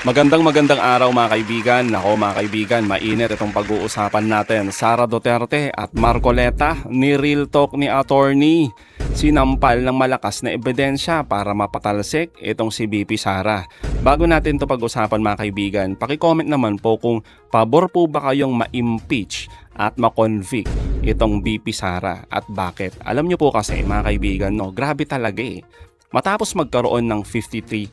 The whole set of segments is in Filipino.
Magandang araw mga kaibigan. Ako mga kaibigan, mainit itong pag-uusapan natin. Sara Duterte at Marcoleta, ni Real Talk ni attorney. Sinampal ng malakas na ebidensya para mapatalsik itong si BP Sara. Bago natin ito pag-usapan mga kaibigan, paki-comment naman po kung pabor po ba kayong ma-impeach at ma-convict itong BP Sara at bakit. Alam nyo po kasi mga kaibigan, no, grabe talaga eh. Matapos magkaroon ng 53-0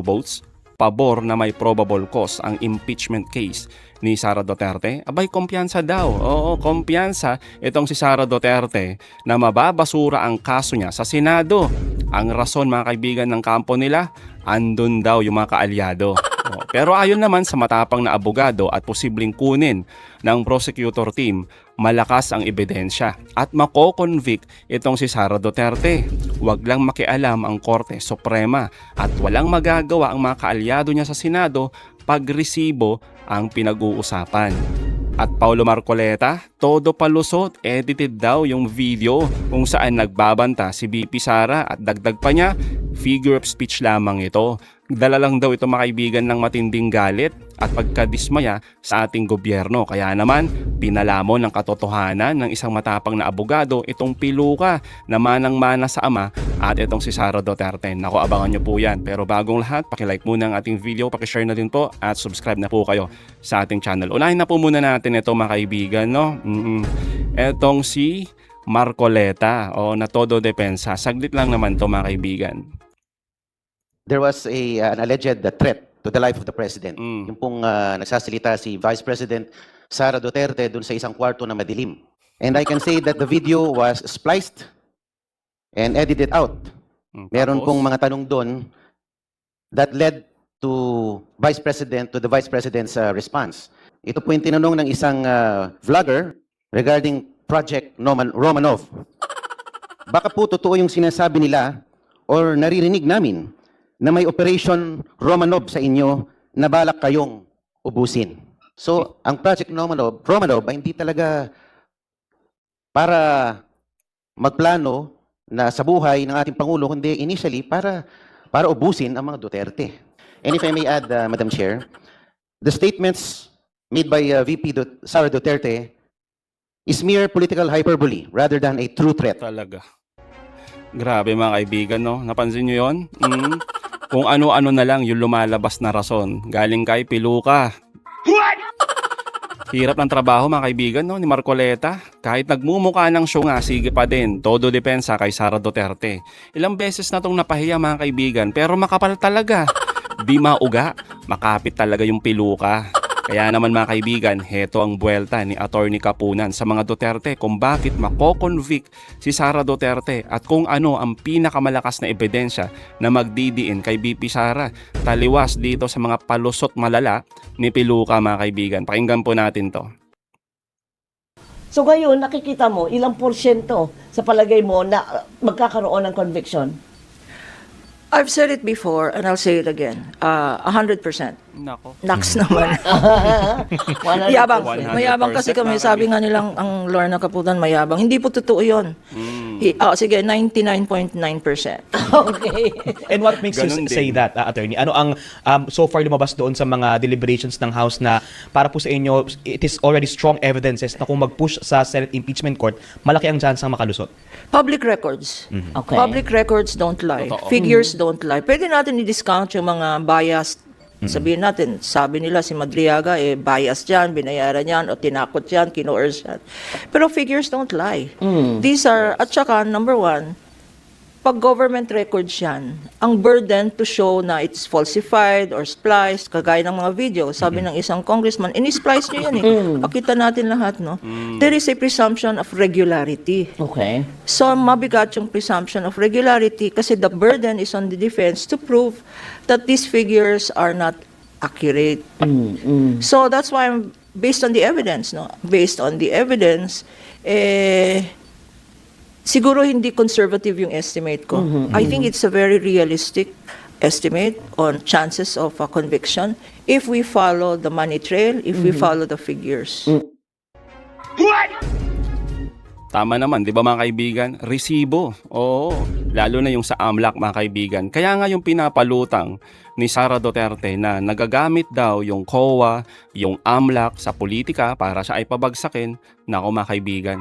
votes, pabor na may probable cause ang impeachment case ni Sara Duterte, abay kumpiyansa daw. Oo, kumpiyansa itong si Sara Duterte na mababasura ang kaso niya sa Senado. Ang rason mga kaibigan ng kampo nila, andun daw yung mga kaalyado. Pero ayon naman sa matapang na abogado at posibleng kunin ng prosecutor team, malakas ang ebidensya at mako-convict itong si Sara Duterte. Huwag lang makialam ang Korte Suprema at walang magagawa ang mga kaalyado niya sa Senado pag resibo ang pinag-uusapan. At Paulo Marcoleta, todo palusot, edited daw yung video kung saan nagbabanta si BP Sara at dagdag pa niya, figure of speech lamang ito. Dala lang daw ito mga kaibigan ng matinding galit at pagkadismaya sa ating gobyerno. Kaya naman, pinalamon ng katotohanan ng isang matapang na abogado itong piluka na manang-mana sa ama at itong si Sara Duterte. Naku, abangan nyo po yan. Pero bagong lahat, pakilike muna ang ating video, pakishare na din po at subscribe na po kayo sa ating channel. Unahin na po muna natin ito mga kaibigan, no? Etong si Marcoleta o na todo depensa. Saglit lang naman to mga kaibigan. There was an alleged threat to the life of the president. Yung pong nagsasalita si Vice President Sara Duterte dun sa isang kwarto na madilim. And I can say that the video was spliced and edited out. Meron pong mga tanong doon that led to the Vice President's response. Ito po yung tinanong ng isang vlogger regarding Project Romanov. Baka po totoo yung sinasabi nila or naririnig namin na may Operation Romanov sa inyo na balak kayong ubusin. So, ang Project Romanov ay hindi talaga para magplano na sa buhay ng ating Pangulo, kundi initially para ubusin ang mga Duterte. And if I may add, Madam Chair, the statements made by Sara Duterte is mere political hyperbole rather than a true threat. Talaga. Grabe mga kaibigan, no? Napansin nyo yun? Kung ano-ano na lang yung lumalabas na rason. Galing kay piluka. Hirap ng trabaho mga kaibigan, no, ni Marcoleta. Kahit nagmumukha ng syunga, sige pa din. Todo depensa kay Sara Duterte. Ilang beses na tong napahiya mga kaibigan, pero makapal talaga. Di mauga, makapit talaga yung piluka. Kaya naman mga kaibigan, heto ang buwelta ni Attorney Kapunan sa mga Duterte kung bakit mako-convict si Sara Duterte at kung ano ang pinakamalakas na ebidensya na magdidiin kay BP Sara. Taliwas dito sa mga palusot malala ni Piluka mga kaibigan. Pakinggan po natin to. So ngayon, nakikita mo, ilang porsyento sa palagay mo na magkakaroon ng conviction? I've said it before and I'll say it again. 100%. Nako. Naks naman. 100%. Mayabang. 100% Mayabang kasi kami. Sabi nga nilang ang Lorna Caputan mayabang. Hindi po totoo yun. Sige, 99.9%. Okay. And what makes Ganun you say din. that, attorney? Ano ang so far lumabas doon sa mga deliberations ng House na para po sa inyo, it is already strong evidences na kung mag-push sa Senate Impeachment Court, malaki ang chance ang makalusot? Public records. Okay. Public records don't lie. Totoo. Figures don't lie. Pwede natin i-discount yung mga biased. Sabihin natin, sabi nila si Madriaga, biased yan, binayaran yan, o tinakot yan, kino-urge yan. Pero figures don't lie. These are, at saka, number one, pag government records yan, ang burden to show na it's falsified or spliced, kagaya ng mga video, sabi ng isang congressman, ini-splice nyo yan eh. Pakita natin lahat, no? There is a presumption of regularity. Okay. So, mabigat yung presumption of regularity kasi the burden is on the defense to prove that these figures are not accurate. So, that's why I'm, based on the evidence, no? Based on the evidence, siguro hindi conservative yung estimate ko. I think it's a very realistic estimate on chances of a conviction if we follow the money trail, if we follow the figures. Tama naman, di ba mga kaibigan? Resibo. Oo, lalo na yung sa AMLAC mga kaibigan. Kaya nga yung pinapalutang ni Sara Duterte na nagagamit daw yung COA, yung AMLAC sa politika para siya ay pabagsakin. Nako mga kaibigan.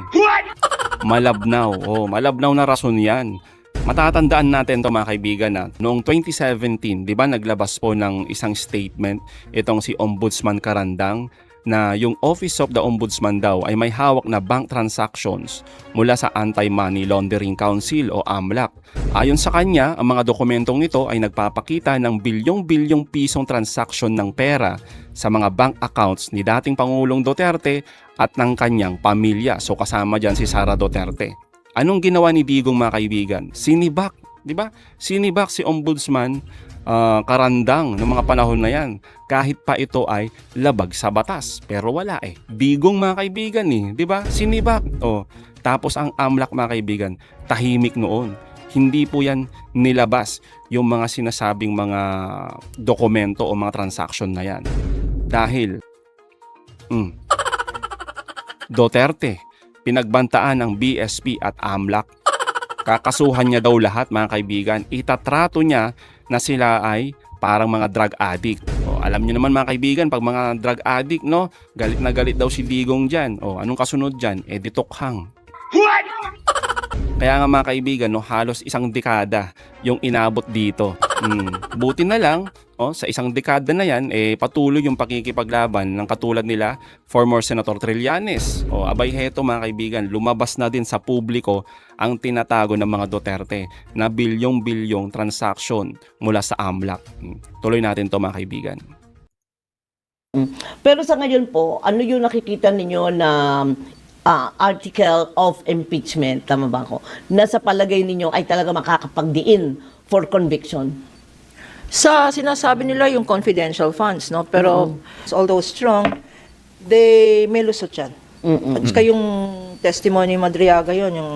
Malabnaw. Malabnaw na rason yan. Matatandaan natin to mga kaibigan na noong 2017, di ba naglabas po ng isang statement itong si Ombudsman Carandang na yung Office of the Ombudsman daw ay may hawak na bank transactions mula sa Anti-Money Laundering Council o AMLAC. Ayon sa kanya, ang mga dokumentong ito ay nagpapakita ng bilyong-bilyong pisong transaction ng pera sa mga bank accounts ni dating Pangulong Duterte at ng kanyang pamilya. So kasama dyan si Sara Duterte. Anong ginawa ni Digong mga kaibigan? Sinibak, di ba? Sinibak si Ombudsman Carandang ng mga panahon na yan. Kahit pa ito ay labag sa batas. Pero wala Digong mga kaibigan di ba? Sinibak. Tapos ang AMLAC mga kaibigan, tahimik noon. Hindi po yan nilabas yung mga sinasabing mga dokumento o mga transaction na yan. Dahil Duterte, pinagbantaan ng BSP at AMLAC. Kakasuhan niya daw lahat mga kaibigan. Itatrato niya na sila ay parang mga drug addict. Alam niyo naman mga kaibigan, pag mga drug addict, galit na galit daw si Digong dyan. Anong kasunod dyan? Ditukhang. Kaya nga mga kaibigan, halos isang dekada yung inabot dito. Buti na lang, sa isang dekada na yan, patuloy yung pakikipaglaban ng katulad nila, former Senator Trillanes. Abay heto mga kaibigan, lumabas na din sa publiko ang tinatago ng mga Duterte na bilyong-bilyong transaction mula sa AMLAC. Tuloy natin to mga kaibigan. Pero sa ngayon po, ano yung nakikita ninyo na article of impeachment, tama ba ako, na sa palagay ninyo ay talaga makakapagdiin for conviction? Sa sinasabi nila yung confidential funds, pero although strong, may lusot yan. At saka yung testimony ni Madriaga yon, yung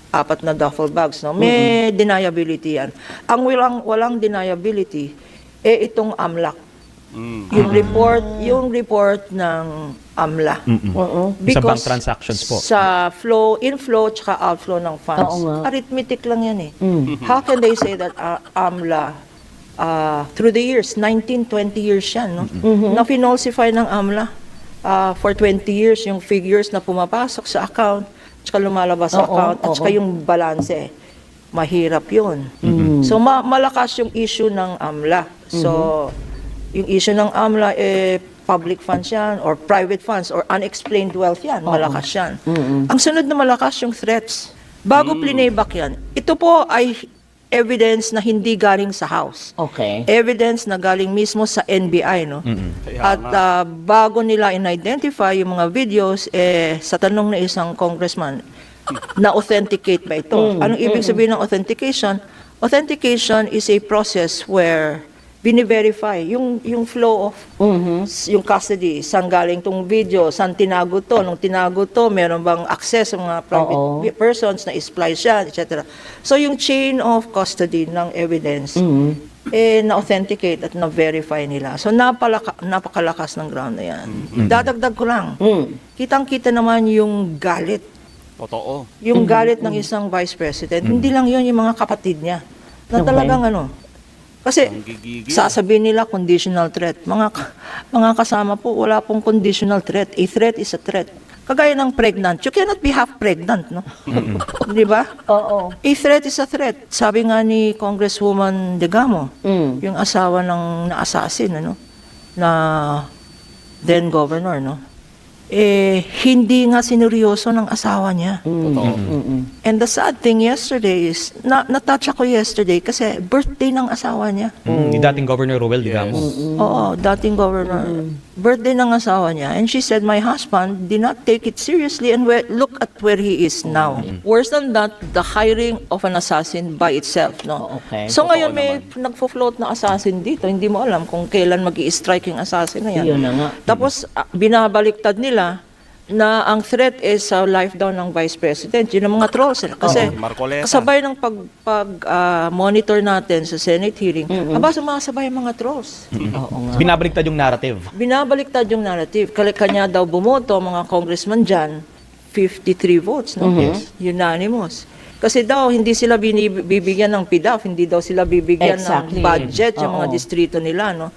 4 na duffel bags, may deniability yan. Ang walang deniability, itong AMLAC. Yung report ng AMLA. Sa bank transactions po. Sa inflow tsaka outflow ng funds. Arithmetic lang yan How can they say that AMLA through the years, 19, 20 years yan, na finalsify ng AMLA for 20 years yung figures na pumapasok sa account tsaka lumalabas sa account at tsaka yung balance. Mahirap yun. So malakas yung issue ng AMLA. So yung issue ng AMLA public funds yan or private funds or unexplained wealth yan. Malakas yan. Ang sunod na malakas yung threats. Bago plinayback yan, ito po ay evidence na hindi galing sa House. Okay. Evidence na galing mismo sa NBI, At bago nila in-identify yung mga videos, sa tanong na isang congressman, na-authenticate ba ito? Anong ibig sabihin ng authentication? Authentication is a process where bini-verify yung flow of yung custody, saan galing tong video, saan tinago to, nung tinago to, meron bang access sa mga private persons na splice yan, etc. So yung chain of custody ng evidence, na-authenticate at na-verify nila. So napakalakas ng ground na yan. Dadagdag ko lang, kitang-kita naman yung galit. Totoo. Yung galit ng isang vice president, hindi lang yun yung mga kapatid niya. Na talagang kasi sasabihin nila conditional threat. Mga kasama po, wala pong conditional threat. A threat is a threat. Kagaya ng pregnant. You cannot be half pregnant, Di ba? Oo. A threat is a threat. Sabi nga ni Congresswoman Degamo, yung asawa ng na-assassin, na then governor, hindi nga sineryoso ng asawa niya. And the sad thing yesterday is, na-touch ako yesterday kasi birthday ng asawa niya. Ni dating Governor Roel Digamo. Oo, dating governor. Birthday ng asawa niya. And she said, my husband did not take it seriously and look at where he is now. Worse than that, the hiring of an assassin by itself. Okay. So ngayon may nagfo-float na assassin dito. Hindi mo alam kung kailan mag-i-strike yung assassin na yan. Yun na nga. Tapos binabaliktad nila na ang threat is sa life daw ng Vice President. Yun ang mga trolls. Kasi Marcoleta. kasabay ng monitor natin sa Senate hearing, sumasabay ang mga trolls. Binabaliktad yung narrative. Binabaliktad yung narrative. Kanya daw bumoto, mga congressman dyan, 53 votes, no? Yes. Unanimous. Kasi daw, hindi sila bibigyan ng PDAF, hindi daw sila bibigyan Exactly. ng budget, yung mga Oo. distrito nila, no?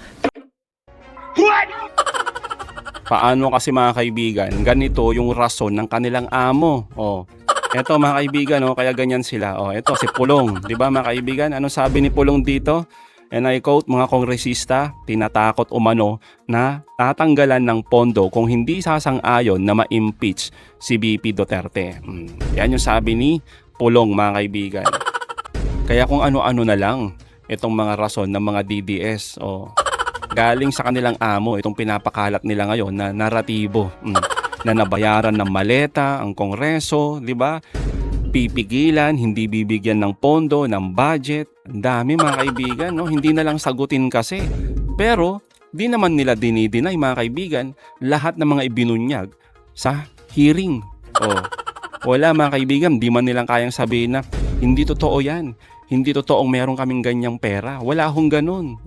Paano kasi mga kaibigan, ganito yung rason ng kanilang amo. Eto mga kaibigan, kaya ganyan sila. Eto si Pulong, 'di ba mga kaibigan? Ano sabi ni Pulong dito? And I quote, mga kongresista, tinatakot umano na tatanggalan ng pondo kung hindi sasang-ayon na ma-impeach si VP Duterte. Yan yung sabi ni Pulong mga kaibigan. Kaya kung ano-ano na lang itong mga rason ng mga DDS, galing sa kanilang amo, itong pinapakalat nila ngayon na naratibo. Na nabayaran ng maleta ang Kongreso, di ba? Pipigilan, hindi bibigyan ng pondo, ng budget. Ang dami mga kaibigan, no? Hindi na lang sagutin kasi. Pero, di naman nila dinideny mga kaibigan, lahat ng mga ibinunyag sa hearing. Wala mga kaibigan, di man nilang kayang sabihin na, hindi totoo yan. Hindi totoong meron kaming ganyang pera. Wala hong ganun.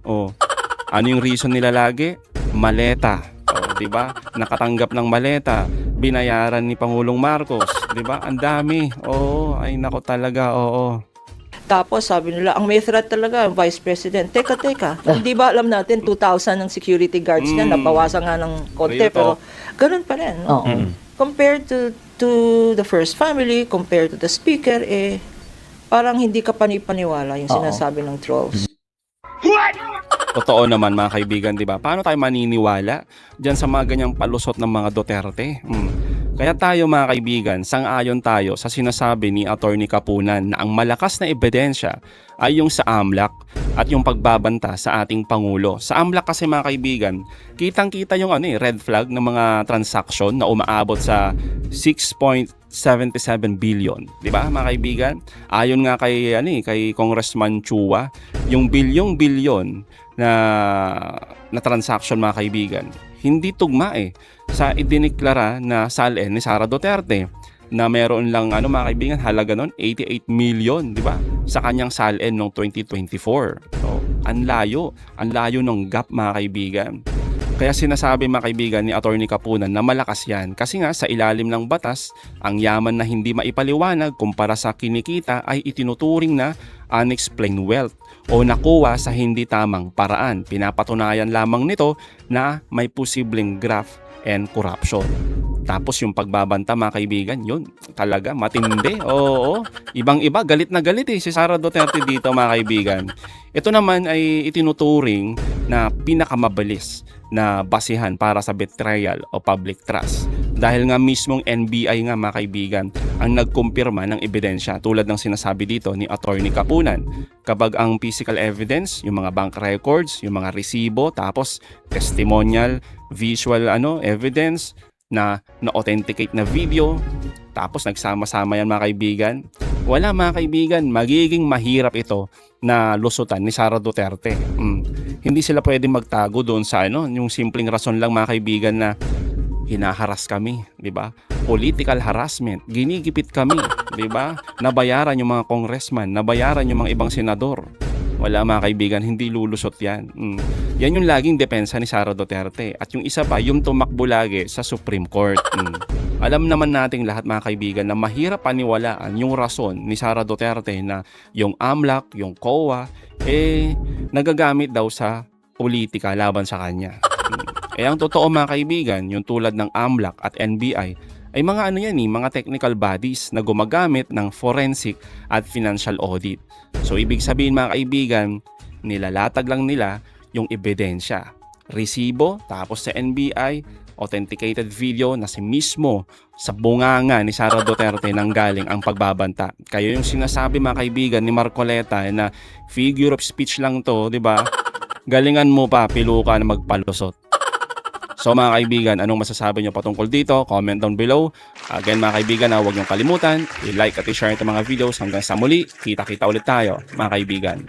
Ano yung reason nila lagi? Maleta. 'Di ba? Nakatanggap ng maleta, binayaran ni Pangulong Marcos, 'di ba? Ang dami. Ay nako talaga, Tapos sabi nila, ang may threat talaga, ang Vice President. Teka, hindi ba alam natin 2,000 ng security guards niya, nabawasan nga ng konti, Real pero talk. ganun pa rin. No? Oo. Compared to the first family, compared to the speaker, parang hindi ka panipaniwala yung sinasabi ng trolls. Totoo naman mga kaibigan, 'di ba? Paano tayo maniniwala diyan sa mga ganyang palusot ng mga Duterte? Kaya tayo mga kaibigan, sang-ayon tayo sa sinasabi ni Attorney Kapunan na ang malakas na ebidensya ay yung sa AMLAC at yung pagbabanta sa ating Pangulo. Sa AMLAC kasi mga kaibigan, kitang-kita yung red flag ng mga transaction na umaabot sa 6.77 billion. 'Di ba mga kaibigan? Ayon nga kay Congressman Chua, yung bilyon na transaction mga kaibigan, hindi tugma sa idiniklara na salin ni Sara Duterte na meron lang mga kaibigan halaga nun 88 million, di ba? Sa kanyang salin noong 2024. So, ang layo ng gap mga kaibigan. Kaya sinasabi mga kaibigan ni Attorney Kapunan na malakas yan kasi nga sa ilalim ng batas, ang yaman na hindi maipaliwanag kumpara sa kinikita ay itinuturing na unexplained wealth o nakuha sa hindi tamang paraan. Pinapatunayan lamang nito na may posibleng graft and corruption. Tapos yung pagbabanta mga kaibigan, yun talaga matindi. Ibang-iba, galit na galit si Sara Duterte dito mga kaibigan. Ito naman ay itinuturing na pinakamabilis na basihan para sa betrayal o public trust. Dahil nga mismong NBI nga mga kaibigan ang nagkumpirma ng ebidensya tulad ng sinasabi dito ni Attorney Kapunan. Kapag ang physical evidence, yung mga bank records, yung mga resibo, tapos testimonial, visual evidence na authenticate na video, tapos nagsama-sama yan mga kaibigan. Wala mga kaibigan, magiging mahirap ito na lusutan ni Sara Duterte. Hindi sila pwedeng magtago doon sa yung simpleng rason lang mga kaibigan na hinaharas kami, 'di ba? Political harassment, ginigipit kami, 'di ba? Nabayaran yung mga congressman, nabayaran yung mga ibang senador. Wala mga kaibigan, hindi lulusot yan. Yan yung laging depensa ni Sara Duterte. At yung isa pa, yung tumakbo lagi sa Supreme Court. Alam naman nating lahat mga kaibigan na mahirap paniwalaan yung rason ni Sara Duterte na yung AMLAC, yung COA, nagagamit daw sa politika laban sa kanya. Ang totoo mga kaibigan, yung tulad ng AMLAC at NBI, ay mga mga technical bodies na gumagamit ng forensic at financial audit. So ibig sabihin mga kaibigan, nilalatag lang nila yung ebidensya. Resibo, tapos sa NBI, authenticated video na si mismo sa bunganga ni Sara Duterte nang galing ang pagbabanta. Kaya yung sinasabi mga kaibigan ni Marcoleta na figure of speech lang to, di ba? Galingan mo pa, piluka na magpalusot. So mga kaibigan, anong masasabi nyo patungkol dito? Comment down below. Again mga kaibigan, huwag niyong kalimutan, i-like at i-share itong mga videos. Hanggang sa muli, kita-kita ulit tayo mga kaibigan.